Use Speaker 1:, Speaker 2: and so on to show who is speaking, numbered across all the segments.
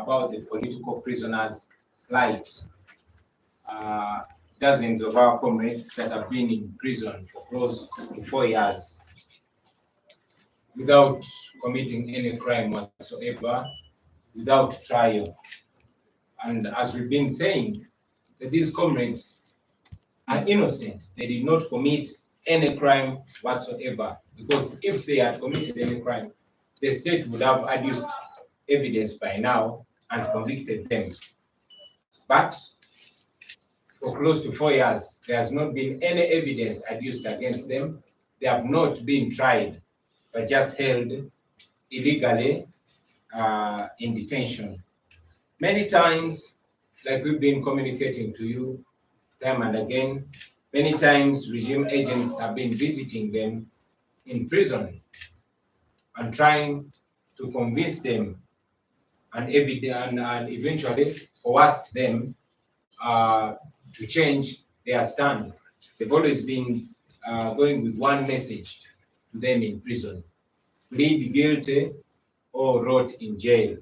Speaker 1: about the political prisoners' plight. Dozens of our comrades that have been in prison for close to 4 years without committing any crime whatsoever, without trial. And as we've been saying, that these comrades are innocent. They did not commit any crime whatsoever, because if they had committed any crime, the state would have adduced evidence by now and convicted them. But for close to 4 years, there has not been any evidence adduced against them. They have not been tried, but just held illegally in detention. Many times, like we've been communicating to you time and again, many times regime agents have been visiting them in prison and trying to convince them and eventually coerced them to change their stand. They've always been going with one message to them in prison: plead guilty or rot in jail.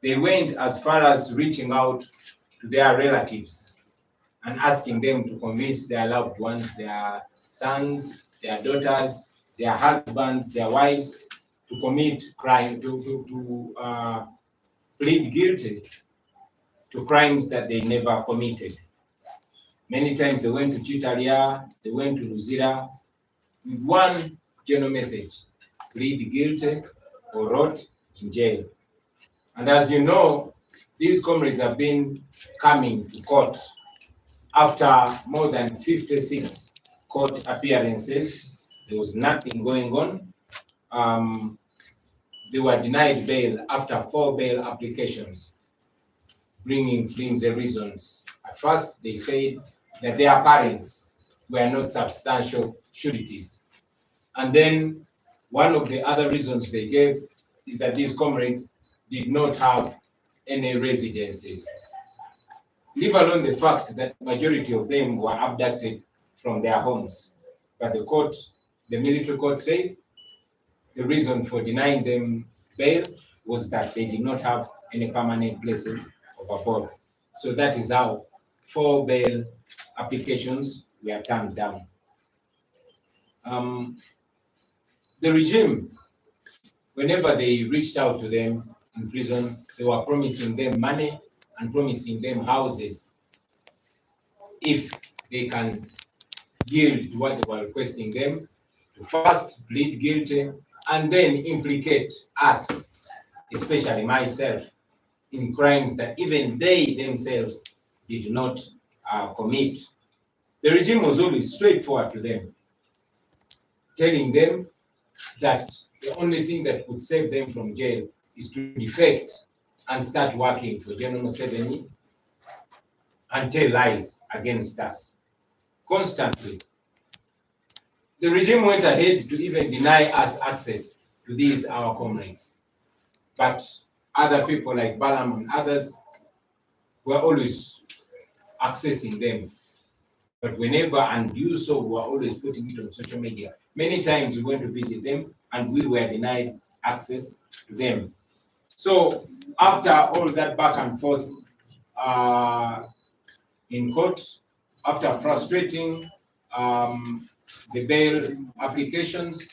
Speaker 1: They went as far as reaching out to their relatives and asking them to convince their loved ones, their sons, their daughters, their husbands, their wives, to commit crime, to plead guilty to crimes that they never committed. Many times they went to Chitalia, they went to Luzira with one general message: plead guilty or rot in jail. And as you know, these comrades have been coming to court after more than 56 court appearances. There was nothing going on. They were denied bail after 4 bail applications, bringing flimsy reasons. At first, they said that their parents were not substantial sureties. And then one of the other reasons they gave is that these comrades did not have any residences, leave alone the fact that majority of them were abducted from their homes. But the military court said the reason for denying them bail was that they did not have any permanent places of abode. So that is how 4 bail applications were turned down. The regime, whenever they reached out to them in prison, they were promising them money and promising them houses if they can yield to what they were requesting them, to first plead guilty and then implicate us, especially myself, in crimes that even they themselves did not commit. The regime was always straightforward to them, telling them that the only thing that could save them from jail is to defect and start working for General Museveni and tell lies against us constantly. The regime went ahead to even deny us access to these our comrades. But other people like Balaam and others were always accessing them. But whenever, and you saw, we were always putting it on social media. Many times we went to visit them and we were denied access to them. So after all that back and forth in court, after frustrating the bail applications,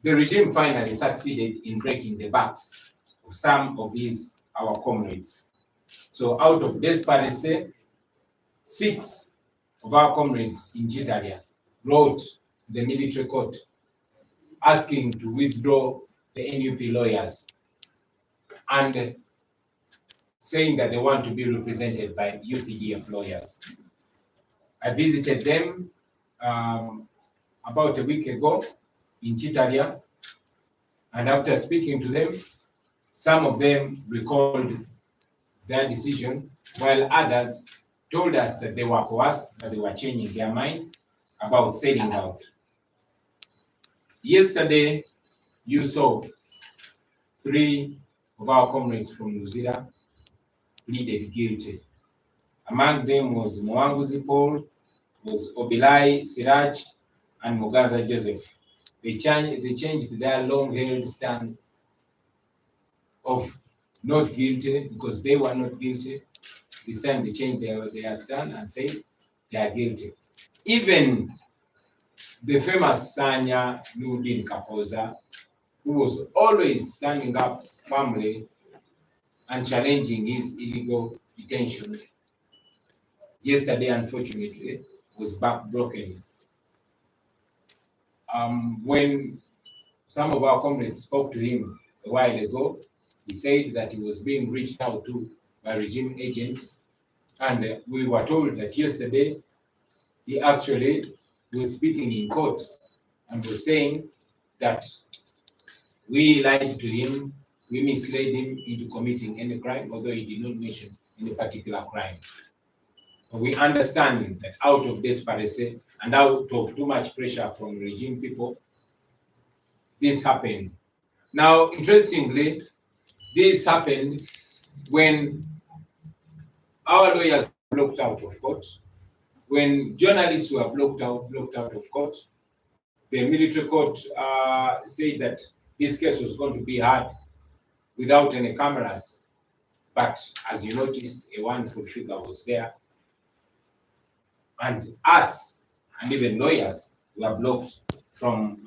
Speaker 1: the regime finally succeeded in breaking the backs of some of these our comrades. So out of desperation, 6 of our comrades in Chitalia wrote to the military court asking to withdraw the NUP lawyers and saying that they want to be represented by UPDF lawyers. I visited them about a week ago in Chitalia, and after speaking to them, some of them recalled their decision, while others told us that they were coerced, that they were changing their mind about selling out. Yesterday, you saw 3 of our comrades from Luzira pleaded guilty. Among them was Mwanguzi Paul, was Obilai Siraj, and Mugaza Joseph. They changed their long-held stand of not guilty because they were not guilty. This time they changed their stand and say they are guilty. Even the famous Sanya Nudin Kapoza, who was always standing up firmly and challenging his illegal detention, yesterday, unfortunately, was backbroken. When some of our comrades spoke to him a while ago, he said that he was being reached out to by regime agents. And we were told that yesterday he actually was speaking in court and was saying that we lied to him, we misled him into committing any crime, although he did not mention any particular crime. But we understand that out of desperation and out of too much pressure from regime people, this happened. Now, interestingly, this happened when our lawyers were blocked out of court, when journalists were blocked out of court. The military court said that this case was going to be heard without any cameras. But as you noticed, a wonderful figure was there. And us, and even lawyers, were blocked from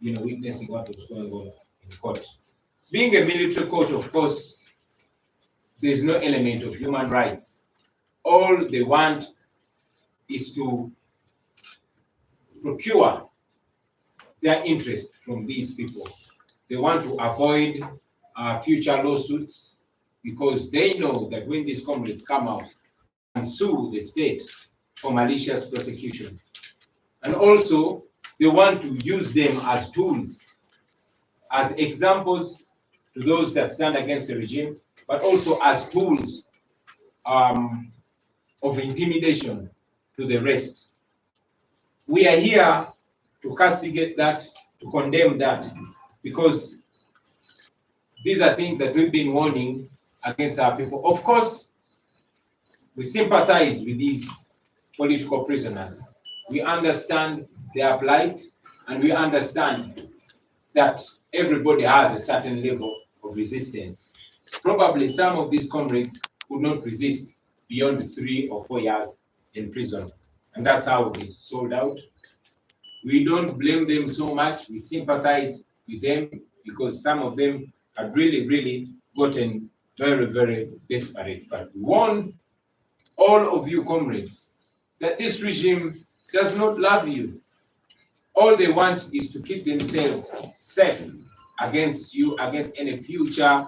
Speaker 1: witnessing what was going on in court. Being a military court, of course, there's no element of human rights. All they want is to procure their interest from these people. They want to avoid future lawsuits because they know that when these comrades come out and sue the state for malicious prosecution, and also they want to use them as tools, as examples to those that stand against the regime, but also as tools of intimidation to the rest. We are here to castigate that, to condemn that, because these are things that we've been warning against our people. Of course, we sympathize with these political prisoners. We understand their plight, and we understand that everybody has a certain level of resistance. Probably some of these comrades could not resist beyond 3 or 4 years in prison, and that's how they sold out. We don't blame them so much. We sympathize with them because some of them have really gotten very desperate. But we warn all of you comrades that this regime does not love you. All they want is to keep themselves safe against you, against any future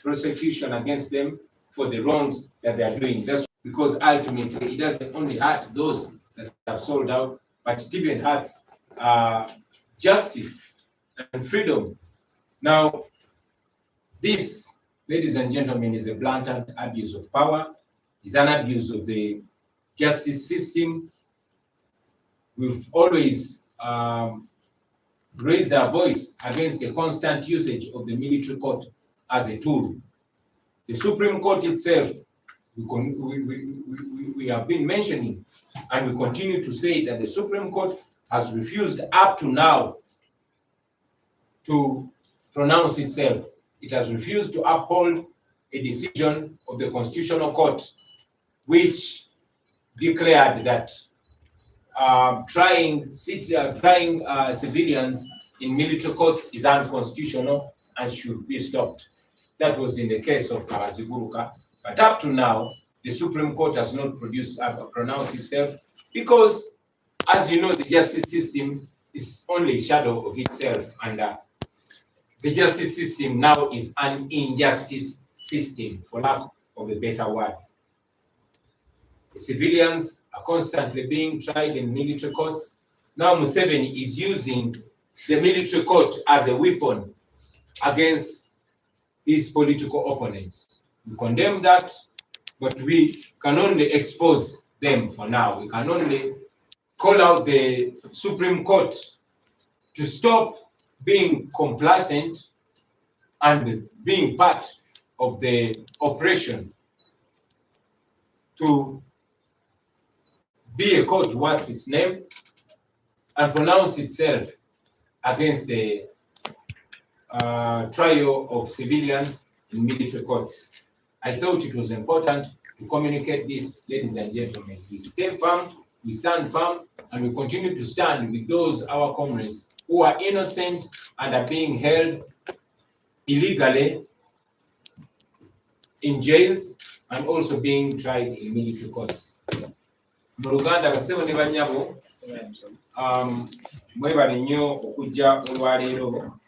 Speaker 1: prosecution against them for the wrongs that they are doing. That's because ultimately it doesn't only hurt those that have sold out, but it even hurts justice and freedom. Now, this, ladies and gentlemen, is a blatant abuse of power. It's an abuse of the justice system. We've always raised our voice against the constant usage of the military court as a tool. The Supreme Court itself, we have been mentioning, and we continue to say that the Supreme Court has refused up to now to pronounce itself. It has refused to uphold a decision of the Constitutional Court, which declared that trying civilians in military courts is unconstitutional and should be stopped. That was in the case of Karaziguruka. But up to now, the Supreme Court has not pronounced itself because, as you know, the justice system is only a shadow of itself, and the justice system now is an injustice system, for lack of a better word. The civilians are constantly being tried in military courts. Now Museveni is using the military court as a weapon against his political opponents. We condemn that, but we can only expose them for now. We can only call out the Supreme Court to stop being complacent and being part of the oppression, to be a court worth its name and pronounce itself against the trial of civilians in military courts. I thought it was important to communicate this, ladies and gentlemen. We stay firm, we stand firm, and we continue to stand with those our comrades who are innocent and are being held illegally in jails and also being tried in military courts. Mu Luganda basebo ne banyabo mwebale nnyo okujja olwaleero.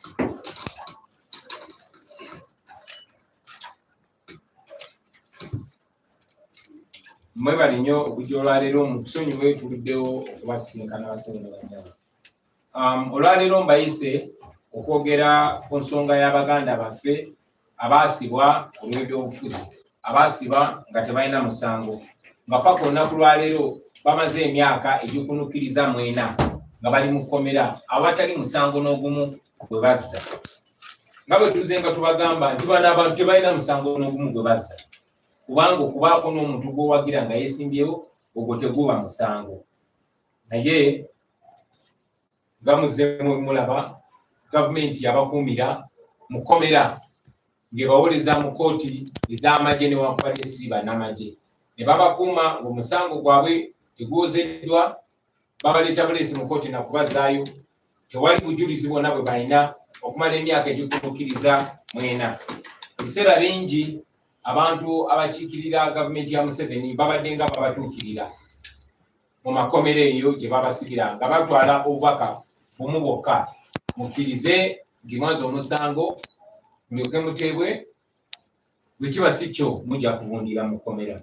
Speaker 1: Mwebale nnyo okujja olwaleero mu kusonyiwa tuluddewo okubasinkana basebo ne banyabo. Olwaleero mbayise okwogera ku nsonga y'Abaganda baffe abaasibwa olw'ebyobufuzi, abaasibwa nga tebalina musango, nga paka olunaku lwaleero bamaze emyaka egikunukiriza 4 nga bali mu kkomera abatali musango n'ogumu gwe bazza. Nga bwe tuze nga tubagamba nti bano abantu tebalina musango n'ogumu gwe bazza, kubanga okubaako n'omuntu gw'owagira nga yeesimbyewo ogwo teguba musango. Naye nga muzeemu mulaba gavumenti yabakuumira mu kkomera ng'ebawoleza mu kooti ez'amagye newankubadde si bannamagye, ne babakuuma ng'omusango gwabwe tegwozeddwa, babaleeta buleesi mu kooti na kubazaayo, tewali bujulizi bwonna bwe balina okumala emyaka egikunukiriza 4. Ebiseera bingi abantu abakiikirira gavumenti ya Museveni babadde nga babatuukirira mu makomero eyo gye babasibira nga batwala obubaka bumu bwokka, mukkirize nti mwaza omusango mulyoke muteebwe, bwe kiba si kyo mujja kubundira mu kkomera.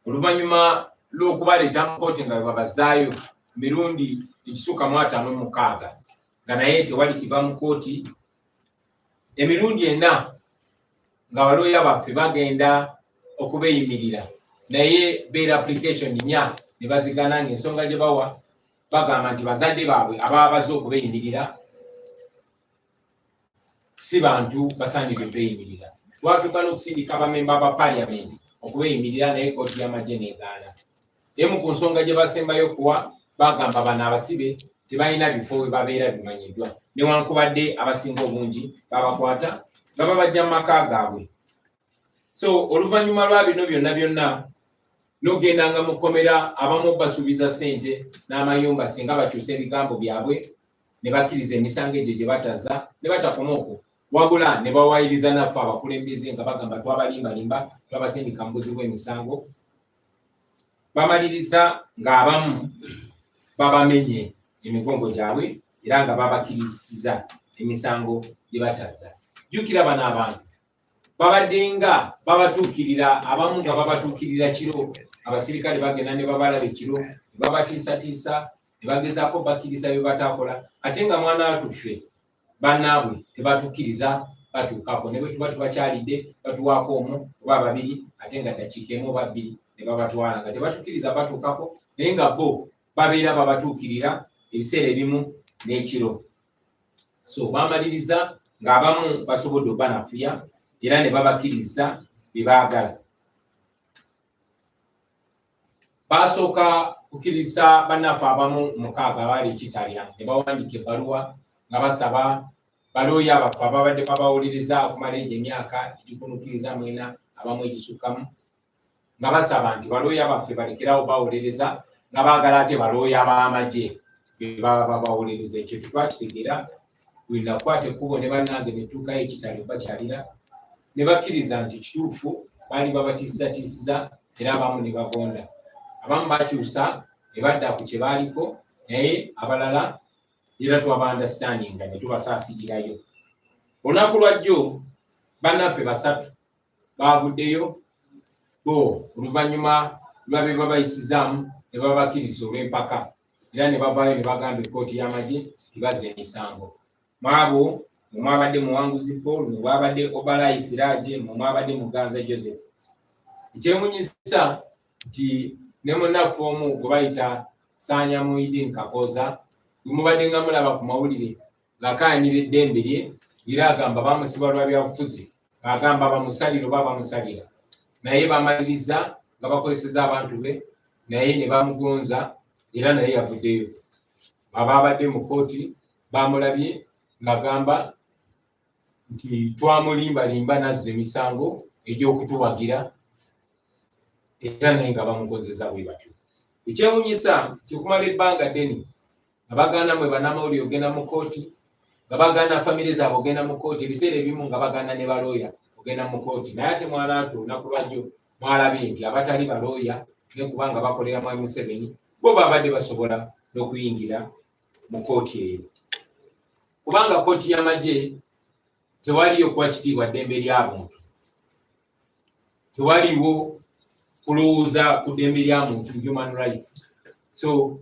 Speaker 1: Oluvannyuma lw'okubaleeta mu kooti nga babazaayo mirundi ekisukka mu 56 nga naye tewali kiva mu kooti, emirundi 4 nga balooya baffe bagenda okubeeyimirira naye bail application 4 ne bazigana ng'ensonga gye bawa bagamba nti bazadde baabwe ababa baze okubeeyimirira si bantu basaanidde beeyimirira. Twatuuka n'okusindika abamemba ba parliament okubeeyimirira naye kooti y'amagye n'egaana. Naye mu ku nsonga gye basembayo kuwa bagamba bano abasibe tebalina bifo we babeera bimanyiddwa, newankubadde abasinga obungi babakwata nga babajja mu maka gaabwe. So oluvannyuma lwa bino byonna n'ogendanga mu kkomera abamu basuubiza ssente n'amayumba singa bakyusa ebigambo byabwe ne bakkiriza emisango egyo gye batazza ne batakoma okwo, wabula ne bawayiriza naffe abakulembeze nga bagamba twabalimbalimba twabasindika mu buzibu emisango. Bamaliriza ng'abamu babamenye emigongo gyabwe era nga babakirisiza emisango gye batazza. Jjukira bano abantu babadde nga babatuukirira, abamu nga babatuukirira kiro, abasirikale bagenda ne babalaba ekiro ne babatiisatiisa ne bagezaako bakkiriza bye bataakola, ate nga mwana watuffe bannaabwe tebatukkiriza batuukako, ne bwe tuba tubakyalidde batuwaako omu oba babiri ate nga ddakiika emu oba bbiri ne babatwala nga tebatukkiriza batuukako, naye nga bo babeera babatuukirira ebiseera ebimu n'ekiro. So bamaliriza ng'abamu basobodde obbanafuya era ne babakkiriza bye baagala. Basooka kukkiriza bannaffe abamu 6 abaali ekitalya ne bawandika ebbaluwa nga basaba balooya baffe ababadde babawuliriza okumala egyo emyaka egikunukiriza 4 abamu egisukkamu, nga basaba nti balooya baffe balekerawo bawuliriza nga baagala ate balooya b'amagye be baba babawuliriza. Ekyo twakitegeera buli nakwata ekkubo ne bannange ne tuukayo ekitali bakyalira ne bakkiriza nti kituufu baali babatiisatiisiza era abamu ne bagonda. Abamu bakyusa ne badda ku kye baaliko, naye abalala era twaba-understandinga ne tubasaasirirayo. Olunaku lwajjo bannaffe 3 baavuddeyo bo oluvannyuma lwa be babayisizaamu ne babakkiriza olw'empaka era ne bavaayo ne bagamba ekkooti y'amagye tibazza emisango. Mwabo mwe mwabadde Muwanguzi Paul, mwe mwabadde Obalai Siraje, mwe mwabadde Muganza Joseph. Ekyemunyisa nti ne munnaffe omu gwe bayita Sanya Muhyiddin Kakoza gwe mubadde nga mulaba ku mawulire ng'akayanira eddembe lye era agamba bamusiba lwa byabufuzi, agamba bamusalira oba bamusalira, naye bamaliriza nga bakozeseza abantu be naye ne bamugonza era naye yavuddeyo. Ababadde mu kooti bamulabye ng'agamba nti twamulimbalimba nazza emisango egy'okutuwagira era naye nga bamukozesa bwe batyo. Ekyewuunyisa kyokumala ebbanga ddene abagaana mwe bannamawulire ogenda mu kooti, nga bagaana famire zaabwe ogenda mu kooti, ebiseera ebimu nga bagaana ne balooya ogenda mu kooti. Naye ate mwalaatu olunaku lwajjo mwalabye nti abatali balooya ne kubanga bakolera Mwami Museveni bo babadde basobola n'okuyingira mu kooti eyo, kubanga kooti y'amagye tewaliyo kuwa kitiibwa ddembe lya muntu, tewaliwo kulowooza ku ddembe lya muntu, human rights. So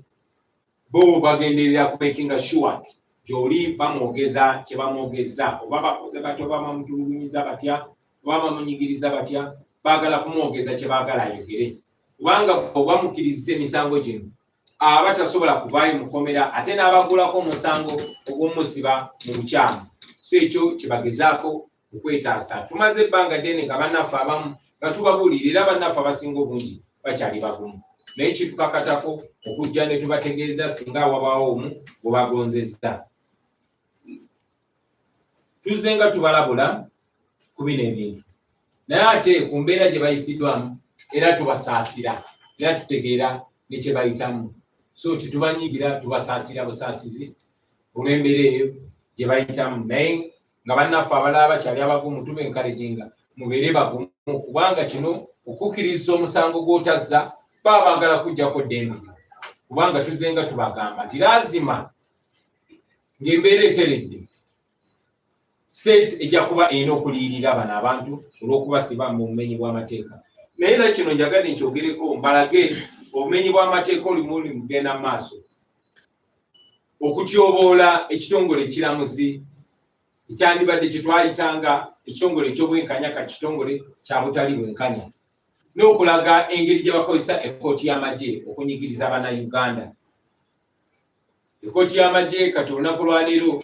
Speaker 1: bo bagenderera ku making sure gy'oli bamwogeza kye bamwogeza, oba bakoze batya, oba bamutulugunyiza batya, oba bamunyigiriza batya, baagala kumwogeza kye baagala ayogere. Kubanga oba mukkiriza emisango gino aba tasobola kuvaayo mukomera ate n'abagulako omusango ogw'omusiba mu bukyamu. So ekyo kyebagezaako okwetaasa. Tumaze ebbanga ddene nga bannaffe abamu nga tubabuulira era bannaffe abasinga obungi bakyali bagumu, naye kitukakatako okujja ne tubategeeza singa wabaawo omu gwe bagonzezza. Tuzze nga tubalabula ku bino ebintu, naye ate ku mbeera gye bayisiddwamu era tubasaasira era tutegeera ne kye bayitamu. So tetubanyigira, tubasaasira busaasizi olw'embeera eyo gye bayitamu, naye nga bannaffe abalala bakyali abagumu tubenkareginga mubeere bagumu, kubanga kino okukkiriza omusango gw'otazza baba baagala kujjako ddembe, kubanga tuzze nga tubagamba nti laazima ng'embeera eteredde state ejja kuba erina okuliyirira bano abantu olw'okubasiba mu bumenyi bw'amateeka. Naye era kino njagadde nkyogereko mbalage obumenyi bw'amateeka olimu mugenda mu maaso okutyoboola ekitongole ekiramuzi ekyandibadde kye twayitanga ekitongole eky'obwenkanya ka kitongole kya butali bwenkanya, n'okulaga engeri gye bakozesa ekkooti y'amagye okunyigiriza Bannayuganda. Ekkooti y'amagye kati olunaku lwaleero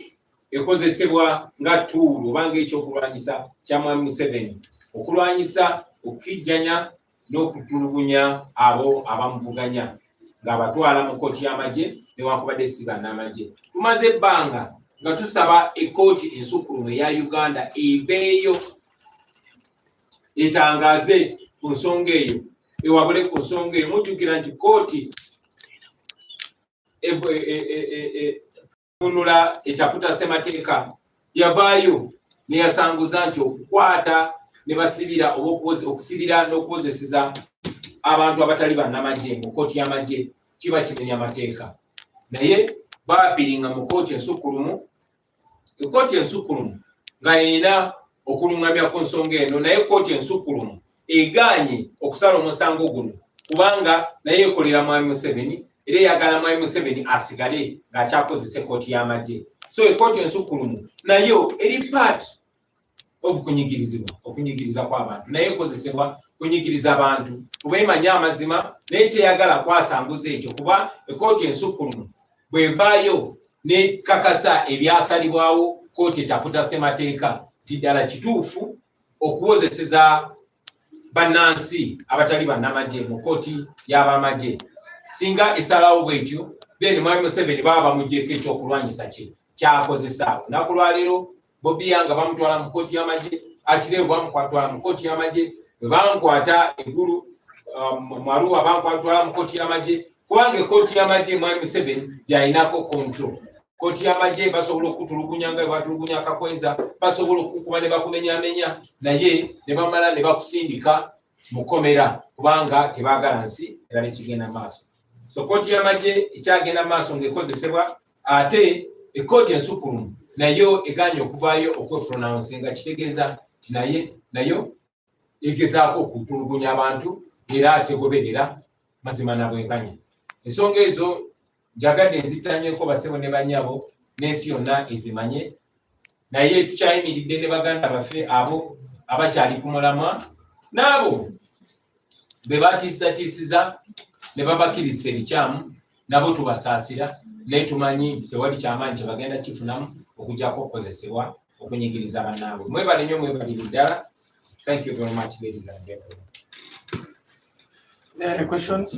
Speaker 1: ekozesebwa nga ttuulu oba ng'ekyokulwanyisa kya Mwami Museveni okulwanyisa okukijjanya n'okutulugunya abo abamuvuganya ng'abatwala mu kkooti y'amagye newankubadde si bannamagye. Tumaze ebbanga nga tusaba ekkooti ensukkulumu eya Uganda ebeeyo etangaaze ku nsonga eyo, ewabule ku nsonga eyo. Mujjukira nti kkooti tunula etaputa ssemateeka yavaayo neyasanguza nti okukwata ne basibira oba okusibira n'okukozeseza abantu abatali bannamagye mu kkooti y'amagye kiba kimenya amateeka. Naye baapiringa mu kkooti ensukkulumu, ekkooti ensukkulumu nga erina okulungamya ku nsonga eno, naye kkooti ensukkulumu egaanye okusala omusango guno kubanga naye ekolera Mwami Museveni era eyagala Mwami Museveni asigale ng'akyakozesa ekkooti y'amagye. So ekkooti ensukkulumu nayo eri part of kunyigirizibwa, okunyigiriza kw'abantu, naye ekozesebwa kunyigiriza abantu kuba emanya amazima naye teyagala kwasanguza ekyo, kuba ekkooti ensukkulumu bwevaayo nekakasa ebyasalibwawo kkooti etaputa ssemateeka nti ddala kituufu okuwozeseza bannansi abatali bannamagye mu kkooti y'abamagye. Singa esalawo bwetyo then Mwami Museveni baba bamuggyeko ekyokulwanyisa kye kyakozesa. Olunaku lwaleero Bobi nga bamutwala mu kkooti y'amagye, Akireevu bamutwala mu kkooti y'amagye, bwe bankwata eggulu mu Arua bankwatwala mu kkooti y'amagye, kubanga ekkooti y'amagye Mwami Museveni yalinako control. Kkooti y'amagye basobola okutulugunya nga batulugunya akakweza, basobola okukuba ne bakumenyamenya, naye ne bamala ne bakusindika mu kkomera kubanga tebaagala nsi era ne kigenda maaso. So kkooti y'amagye ekyagenda maaso ng'ekozesebwa, ate ekkooti ensukkulumu nayo eganye okuvaayo okwepronounce nga kitegeeza nti nayo egezaako okutulugunya abantu era tegoberera mazima na bwenkanya. Ensonga ezo njagadde nzittanyweko basebo ne bannyabo n'ensi yonna ezimanye, naye tukyayimiridde ne baganda baffe abo abakyali ku mulamwa n'abo be batiisatiisiza ne babakkiriza ebikyamu, nabo tubasaasira naye tumanyi nti tewali kyamaanyi kye bagenda kifunamu okujjako okukozesebwa okunyigiriza bannaabwe. Mwebale nnyo, mwebalire ddala. Thank you very much, ladies and gentlemen.
Speaker 2: Any questions?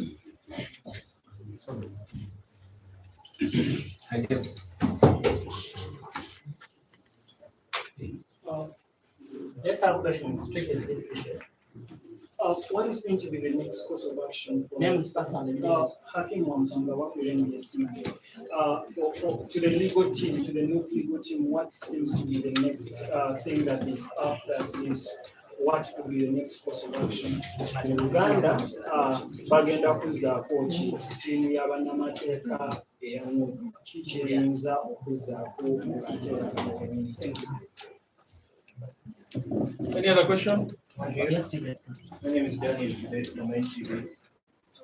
Speaker 1: I guess.
Speaker 2: Let's have questions straight in this issue.
Speaker 3: What is going to be the next course of action for
Speaker 2: Name is first and the name.
Speaker 3: Hakim Wamsanga, what will be estimate? To the legal team, to the new legal team, what seems to be the next thing that is up their sleeves? What will be the next course of action? In Uganda, bagenda kuzzaako ttiimu y'abannamateeka eyamu kiyinza okuzzaako mu kaseera kano. Thank you.
Speaker 4: Any other question?
Speaker 2: Yes, Stephen.
Speaker 5: My name is Daniel from NTV.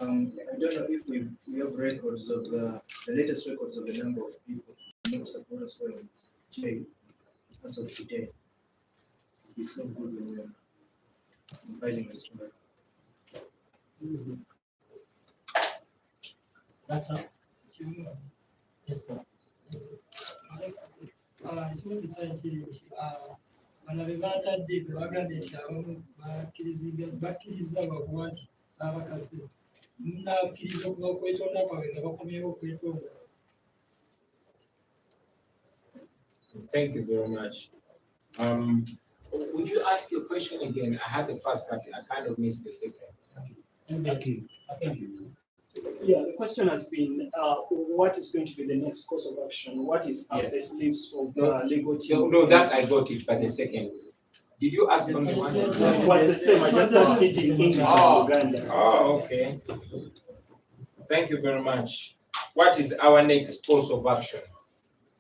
Speaker 5: I don't know if we have records of the latest records of the number of people who support us in jail as of today. It's so good when we're compiling a story.
Speaker 2: That's all. Yes, sir.
Speaker 6: Kibuuzo kyali kiri nti bano be baatadde be bagambye nti abamu bakkiriza bakuba nti abakase munakkiriza okuba okwetonda kwabwe nga bakomyewo okwetonda.
Speaker 1: Thank you very much. Would you ask your question again? I had the first part. I kind of missed the second.
Speaker 2: Okay.
Speaker 3: Yeah, the question has been, what is going to be the next course of action? What is up the sleeves of the legal team?
Speaker 1: No, that I got it, but the second. Did you ask only one?
Speaker 3: It was the same. I just asked it in English
Speaker 1: Oh.
Speaker 3: in Uganda.
Speaker 1: Oh, okay. Thank you very much. What is our next course of action?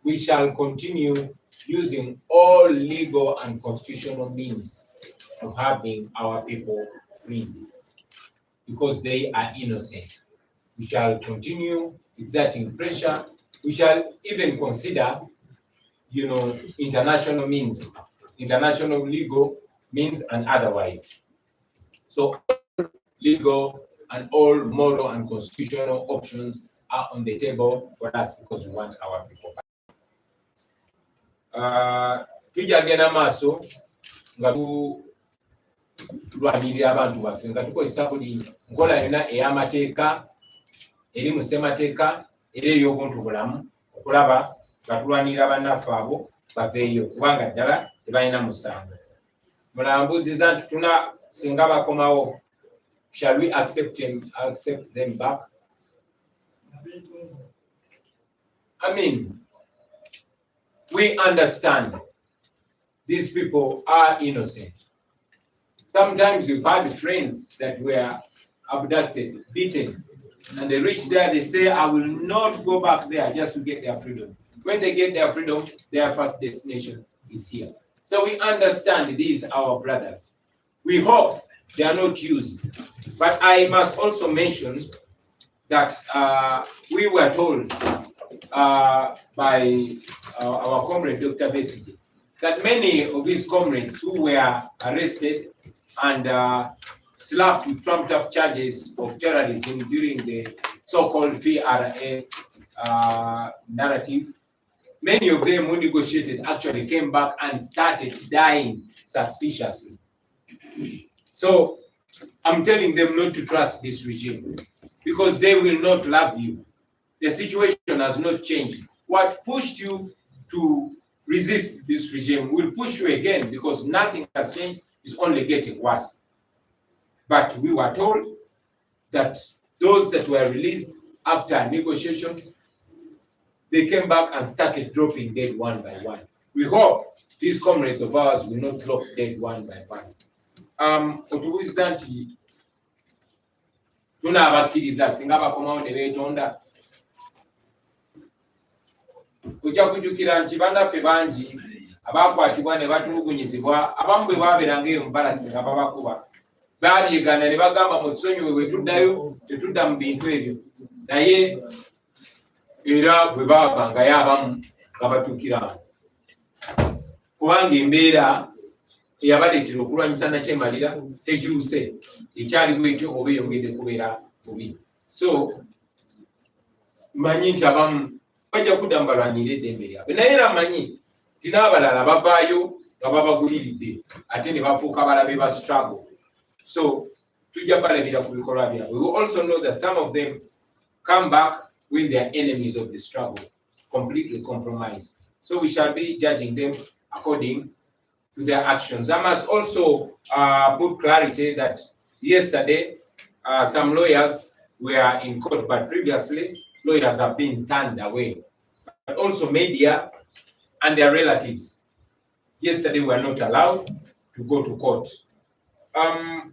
Speaker 1: We shall continue using all legal and constitutional means of having our people free because they are innocent. We shall continue exerting pressure. We shall even consider, international means, international legal means and otherwise. So legal and all moral and constitutional options are on the table for us because we want our people back. Tujagenda maaso nga tulwanirira abantu baffe nga tukozesa buli nkola yonna ey'amateeka eri mu ssemateeka era ey'obuntubulamu okulaba nga tulwanirira bannaffe abo baveeyo kubanga ddala tebalina musango. Mulambuuziza nti singa bakomawo, shall we accept them back? I mean, we understand these people are innocent. Sometimes we've had friends that were abducted, beaten, and they reach there, they say, I will not go back there just to get their freedom. When they get their freedom, their first destination is here. So we understand these are our brothers. We hope they are not used. But I must also mention that we were told by our comrade, Dr. Besige, that many of his comrades who were arrested and slapped with trumped up charges of terrorism during the so-called PRA narrative, many of them who negotiated actually came back and started dying suspiciously. So I'm telling them not to trust this regime because they will not love you. The situation has not changed. What pushed you to resist this regime will push you again because nothing has changed. It's only getting worse. But we were told that those that were released after negotiations, they came back and started dropping dead one by one. We hope these comrades of ours will not drop dead one by one. Otubuuliza nti tunaabakkiriza singa bakomawo ne beetonda. Ojja kujjukira nti bannaffe bangi abaakwatibwa ne batulugunyizibwa abamu bwe baabeeranga eyo mu balasi nga babakuba baabyegana ne bagamba mu tusonyiwe bwe tuddayo tetudda mu bintu ebyo naye era bwe baavangayo abamu nga batuukira kubanga embeera eyabaleetera okulwanyisa nakyemalira tekyuse ekyali bwetyo oba eyongedde kubeera bubi. So manyi nti abamu bajja kudda mu balwanirira eddembe lyabwe naye era manyi nti n'abalala bavaayo nga babaguliridde ate ne bafuuka balabe ba struggle. So tujja balabira ku bikolwa byabwe. We also know that some of them come back when they are enemies of the struggle, completely compromised. So we shall be judging them according to their actions. I must also put clarity that yesterday some lawyers were in court, but previously lawyers have been turned away. But also media and their relatives yesterday were not allowed to go to court. I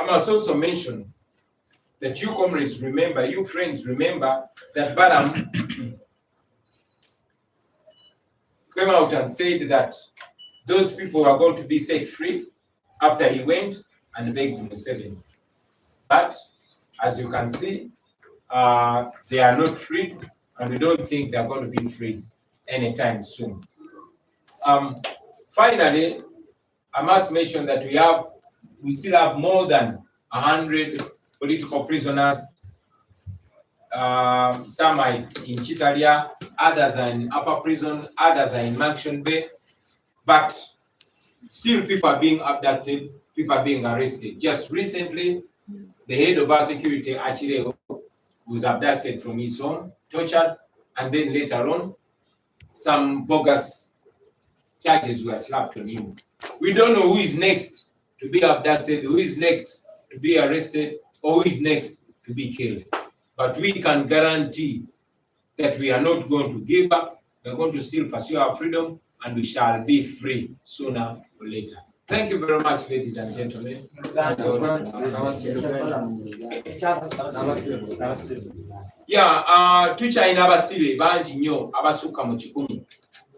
Speaker 1: must also mention that you comrades remember, you friends remember that Balaam came out and said that those people are going to be set free after he went and begged Museveni. But as you can see, they are not free, and we don't think they are going to be free anytime soon. Finally, I must mention that we still have more than 100 political prisoners. Some are in Chitalia, others are in Upper Prison, others are in Mansion Bay, but still people are being abducted, people are being arrested. Just recently, the head of our security, Achille, was abducted from his home, tortured, and then later on, some bogus charges were slapped on him. We don't know who is next to be abducted, who is next to be arrested, or who is next to be killed. But we can guarantee that we are not going to give up. We are going to still pursue our freedom, and we shall be free sooner or later. Thank you very much, ladies and gentlemen. Tukyalina abasibe bangi nnyo abasukka mu 1,000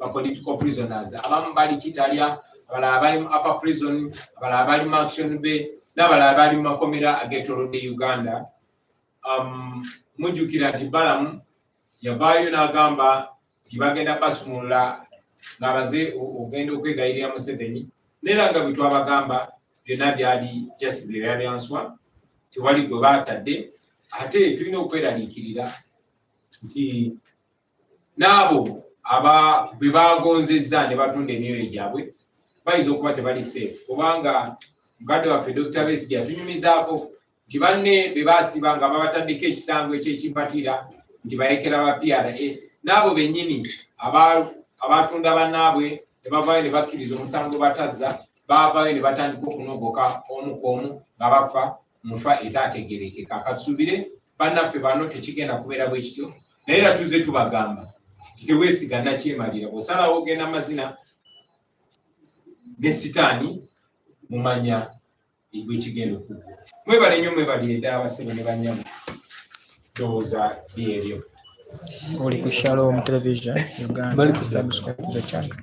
Speaker 1: ba political prisoners. Abamu bali Kitalya, abalala bali mu Upper Prison, abalala bali mu Action Bay, n'abalala bali mu makomera ageetoolodde Uganda. Mujjukira nti Balamu yavaayo n'agamba nti bagenda basumulula ng'abaze ogenda okwegayirira Museveni, neera nga bwe twabagamba byonna byali just byanswa, tewali gwe baatadde. Ate tulina okweraliikirira nti n'abo be bagonzezza ne batunda emyoyo gyabwe bayinza okuba tebali safe, kubanga mukadde waffe Dr. Besigye yatunyumizaako nti banne be baasiba nga babataddeko ekisango ekyekimpatira nti bayekera ba PRA, n'abo bennyini abatunda bannaabwe ne bavaayo ne bakkiriza omusango batazza, baavaayo ne batandika okunogoka omu ku omu nga bafa mufa etaategerekeka. Katusuubire bannaffe bano tekigenda kubeera bwe kityo, naye era tuzze tubagamba nti teweesiga nakyemalira. Bw'osalawo ogenda mazina ne sitaani mumanya bwe kigenda okugwa. Mwebale nnyo, mwebalire ddala abasebe ne bannyamu, ndowooza byebyo.
Speaker 4: Oli ku Shalom Television Uganda. Bali ku subscribe to the channel.